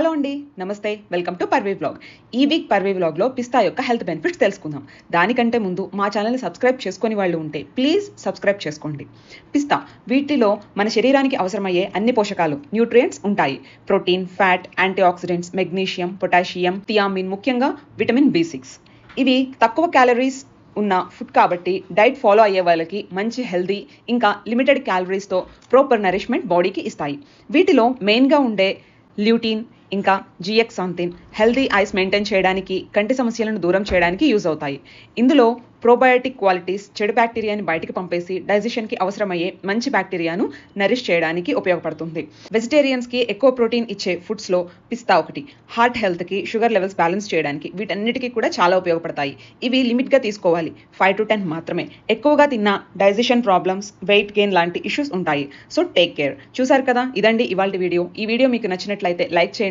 Hello అండి, నమస్తే. Welcome to Parvi vlog. ఈ వీక్ పర్వీ వ్లాగ్లో పిస్తా యొక్క హెల్త్ బెనిఫిట్స్ తెలుసుకుందాం. దానికంటే ముందు మా ఛానల్ని సబ్స్క్రైబ్ చేసుకుని వాళ్ళు ఉంటే ప్లీజ్ సబ్స్క్రైబ్ చేసుకోండి. పిస్తా వీటిలో మన శరీరానికి అవసరమయ్యే అన్ని పోషకాలు న్యూట్రియంట్స్ ఉంటాయి. Protein, fat, anti oxidants, magnesium, potassium, thiamine, ముఖ్యంగా విటమిన్ B6. ఇవి తక్కువ క్యాలరీస్ ఉన్న ఫుడ్ కాబట్టి డైట్ ఫాలో అయ్యే వాళ్ళకి మంచి హెల్దీ ఇంకా లిమిటెడ్ క్యాలరీస్తో ప్రాపర్ నరిష్మెంట్ బాడీకి ఇస్తాయి. వీటిలో మెయిన్గా ఉండే ల్యూటీన్ ఇంకా జిఎక్సాంతిన్ హెల్దీ ఐస్ మెయింటైన్ చేయడానికి, కంటి సమస్యలను దూరం చేయడానికి యూజ్ అవుతాయి. ఇందులో ప్రోబయోటిక్ క్వాలిటీస్ చెడు బ్యాక్టీరియాని బయటికి పంపేసి డైజెషన్కి అవసరమయ్యే మంచి బ్యాక్టీరియాను నరిష్ చేయడానికి ఉపయోగపడుతుంది. వెజిటేరియన్స్కి ఎక్కువ ప్రోటీన్ ఇచ్చే ఫుడ్స్లో పిస్తా ఒకటి. హార్ట్ హెల్త్కి, షుగర్ లెవెల్స్ బ్యాలెన్స్ చేయడానికి వీటన్నిటికీ కూడా చాలా ఉపయోగపడతాయి. ఇవి లిమిట్గా తీసుకోవాలి, 5 to 10 మాత్రమే. ఎక్కువగా తిన్నా డైజెషన్ ప్రాబ్లమ్స్, వెయిట్ గెయిన్ లాంటి ఇష్యూస్ ఉంటాయి. So take care. చూసారు కదా, ఇదండి ఇవాల్టి వీడియో. ఈ వీడియో మీకు నచ్చినట్లయితే లైక్ చేయండి.